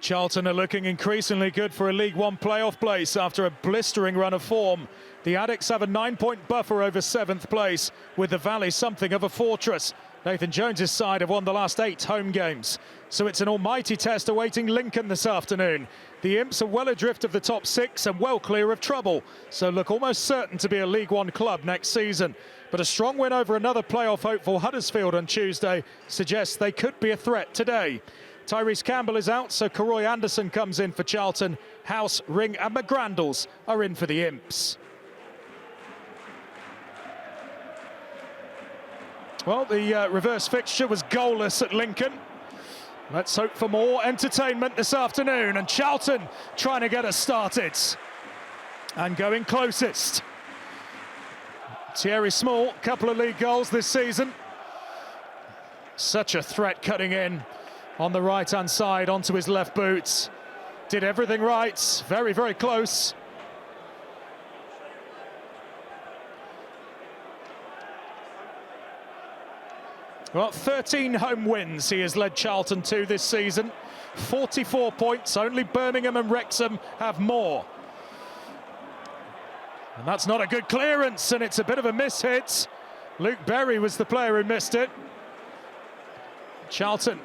Charlton are looking increasingly good for a League One playoff place after a blistering run of form. The Addicts have a 9-point buffer over 7th place, with the Valley something of a fortress. Nathan Jones' side have won the last 8 home games. So it's an almighty test awaiting Lincoln this afternoon. The Imps are well adrift of the top 6 and well clear of trouble, so look almost certain to be a League One club next season. But a strong win over another playoff hopeful Huddersfield on Tuesday suggests they could be a threat today. Tyrese Campbell is out, so Karoy Anderson comes in for Charlton. House, Ring and McGrandles are in for the Imps. Well, the reverse fixture was goalless at Lincoln. Let's hope for more entertainment this afternoon. And Charlton trying to get us started. And going closest. Thierry Small, couple of league goals this season. Such a threat cutting in on the right-hand side onto his left boot. Did everything right, very, very close. Well, 13 home wins he has led Charlton to this season. 44 points, only Birmingham and Wrexham have more. And that's not a good clearance, and it's a bit of a miss-hit. Luke Berry was the player who missed it. Charlton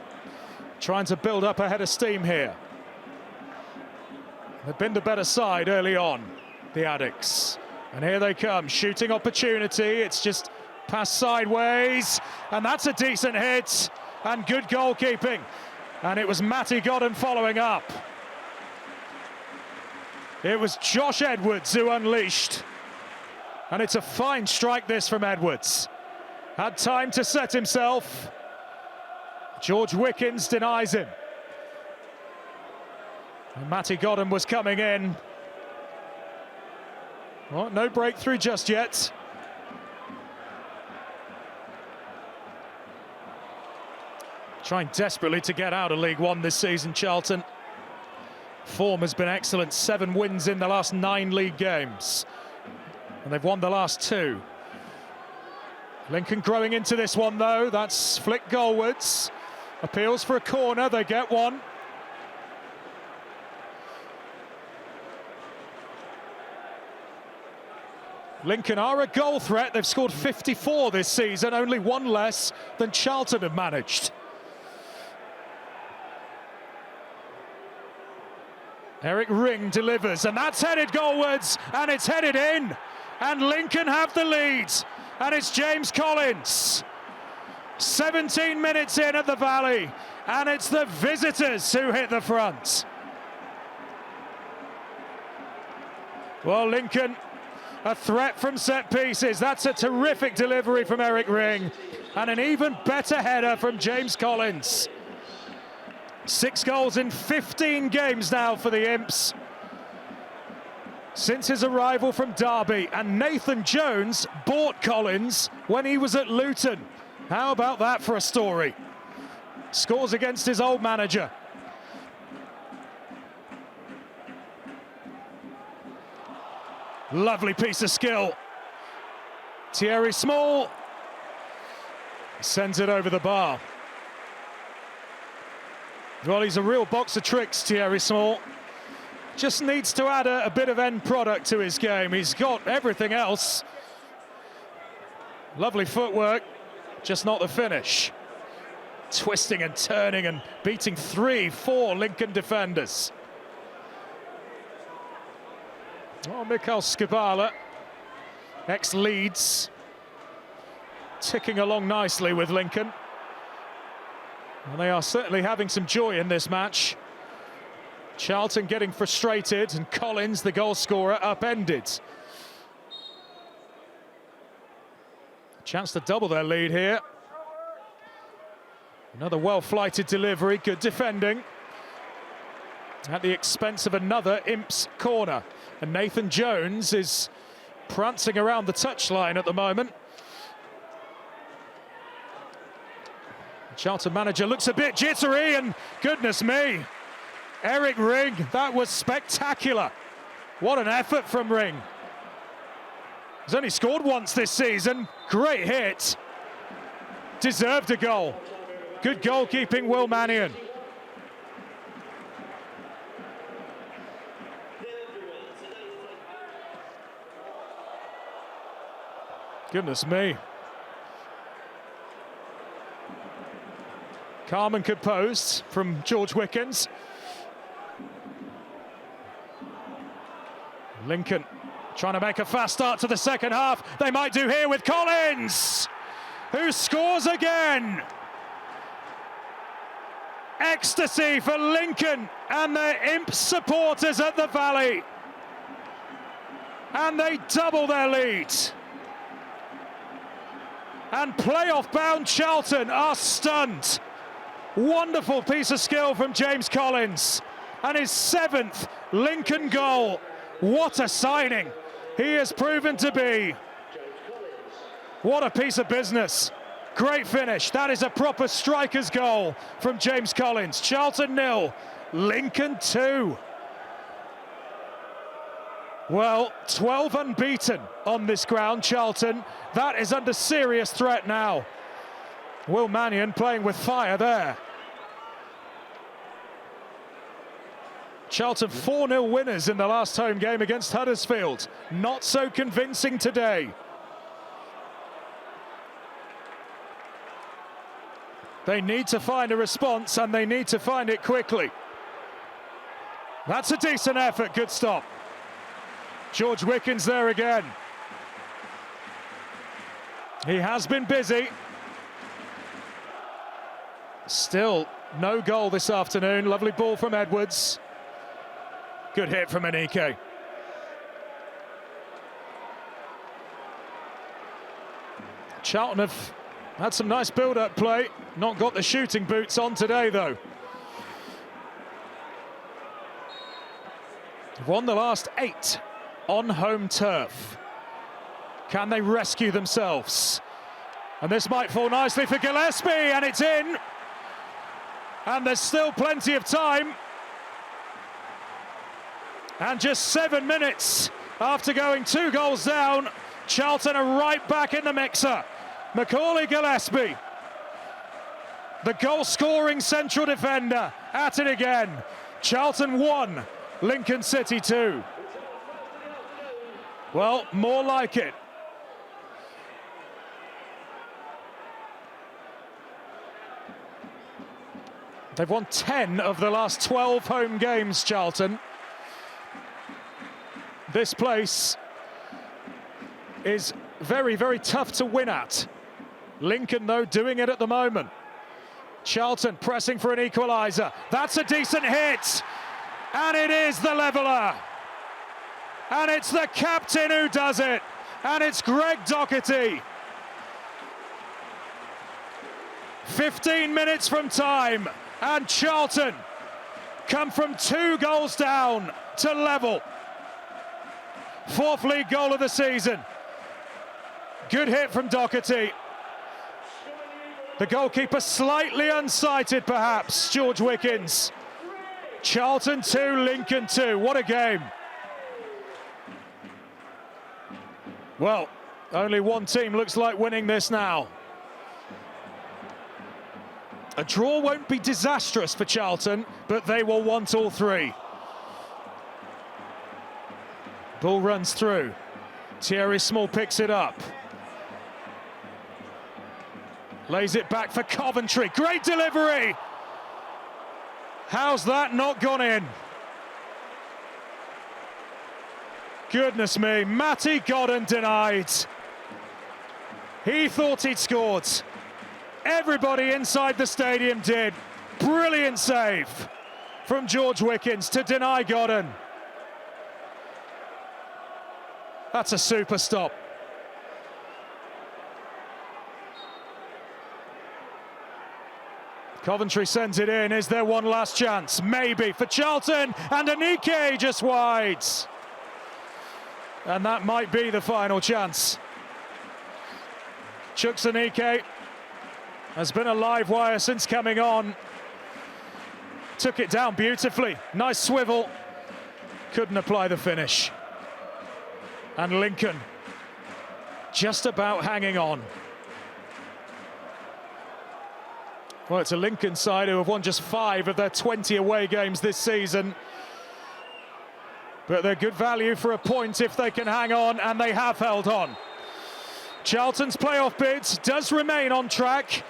trying to build up a head of steam here. They've been the better side early on, the Addicts. And here they come, shooting opportunity. It's just passed sideways, and that's a decent hit, and good goalkeeping. And it was Matty Godden following up. It was Josh Edwards who unleashed. And it's a fine strike this from Edwards. Had time to set himself. George Wickens denies him. And Matty Godden was coming in. Well, no breakthrough just yet. Trying desperately to get out of League One this season, Charlton. Form has been excellent, 7 wins in the last 9 league games. And they've won the last 2. Lincoln growing into this one though, that's flicked goalwards. Appeals for a corner, they get one. Lincoln are a goal threat, they've scored 54 this season, only 1 less than Charlton have managed. Eric Ring delivers, and that's headed goalwards, and it's headed in. And Lincoln have the lead, and it's James Collins. 17 minutes in at the Valley, and it's the visitors who hit the front. Well, Lincoln, a threat from set pieces. That's a terrific delivery from Eric Ring, and an even better header from James Collins. 6 goals in 15 games now for the Imps since his arrival from Derby, and Nathan Jones bought Collins when he was at Luton. How about that for a story? Scores against his old manager. Lovely piece of skill. Thierry Small sends it over the bar. Well, he's a real box of tricks, Thierry Small. Just needs to add a bit of end product to his game. He's got everything else. Lovely footwork, just not the finish. Twisting and turning and beating 3-4 Lincoln defenders. Oh, Mikhail Skibala, ex-Leeds, ticking along nicely with Lincoln. And they are certainly having some joy in this match. Charlton getting frustrated, and Collins, the goal scorer, upended. Chance to double their lead here. Another well-flighted delivery, good defending. At the expense of another Imps corner. And Nathan Jones is prancing around the touchline at the moment. Charlton manager looks a bit jittery, and goodness me, Eric Ring, that was spectacular. What an effort from Ring. He's only scored once this season. Great hit. Deserved a goal. Good goalkeeping, Will Mannion. Goodness me. Calm and composed from George Wickens. Lincoln trying to make a fast start to the second half. They might do here with Collins, who scores again. Ecstasy for Lincoln and their imp supporters at the Valley. And they double their lead. And playoff-bound Charlton are stunned. Wonderful piece of skill from James Collins. And his 7th Lincoln goal. What a signing he has proven to be. What a piece of business. Great finish. That is a proper striker's goal from James Collins. Charlton 0, Lincoln 2. Well, 12 unbeaten on this ground, Charlton. That is under serious threat now. Will Mannion playing with fire there. Charlton 4-0 winners in the last home game against Huddersfield. Not so convincing today. They need to find a response, and they need to find it quickly. That's a decent effort, good stop. George Wickens there again. He has been busy. Still no goal this afternoon. Lovely ball from Edwards. Good hit from Anike. Charlton have had some nice build-up play. Not got the shooting boots on today, though. They've won the last 8 on home turf. Can they rescue themselves? And this might fall nicely for Gillespie, and it's in. And there's still plenty of time. And just 7 minutes after going 2 goals down, Charlton are right back in the mixer. Macaulay Gillespie, the goal-scoring central defender, at it again. Charlton 1, Lincoln City 2. Well, more like it. They've won 10 of the last 12 home games, Charlton. This place is very, very tough to win at. Lincoln, though, doing it at the moment. Charlton pressing for an equaliser. That's a decent hit. And it is the leveller. And it's the captain who does it. And it's Greg Doherty. 15 minutes from time. And Charlton come from 2 goals down to level. 4th league goal of the season. Good hit from Doherty. The goalkeeper slightly unsighted, perhaps, George Wickens. Charlton 2, Lincoln 2. What a game. Well, only one team looks like winning this now. A draw won't be disastrous for Charlton, but they will want all 3. Ball runs through. Thierry Small picks it up. Lays it back for Coventry. Great delivery. How's that not gone in? Goodness me, Matty Godden denied. He thought he'd scored. Everybody inside the stadium did. Brilliant save from George Wickens to deny Godden. That's a super stop. Coventry sends it in. Is there one last chance? Maybe for Charlton, and Anike just wide. And that might be the final chance. Chuks Anike has been a live wire since coming on. Took it down beautifully. Nice swivel. Couldn't apply the finish. And Lincoln just about hanging on. Well, it's a Lincoln side who have won just 5 of their 20 away games this season. But they're good value for a point if they can hang on, and they have held on. Charlton's playoff bid does remain on track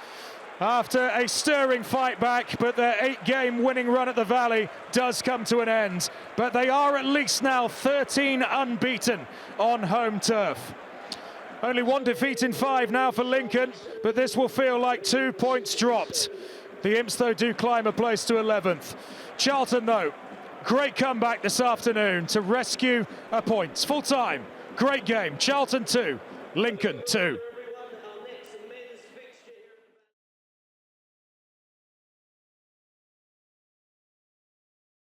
after a stirring fight back, but their 8-game winning run at the Valley does come to an end. But they are at least now 13 unbeaten on home turf. Only 1 defeat in 5 now for Lincoln, but this will feel like 2 points dropped. The Imps, though, do climb a place to 11th. Charlton, though, great comeback this afternoon to rescue a point. Full time, great game. Charlton 2, Lincoln 2.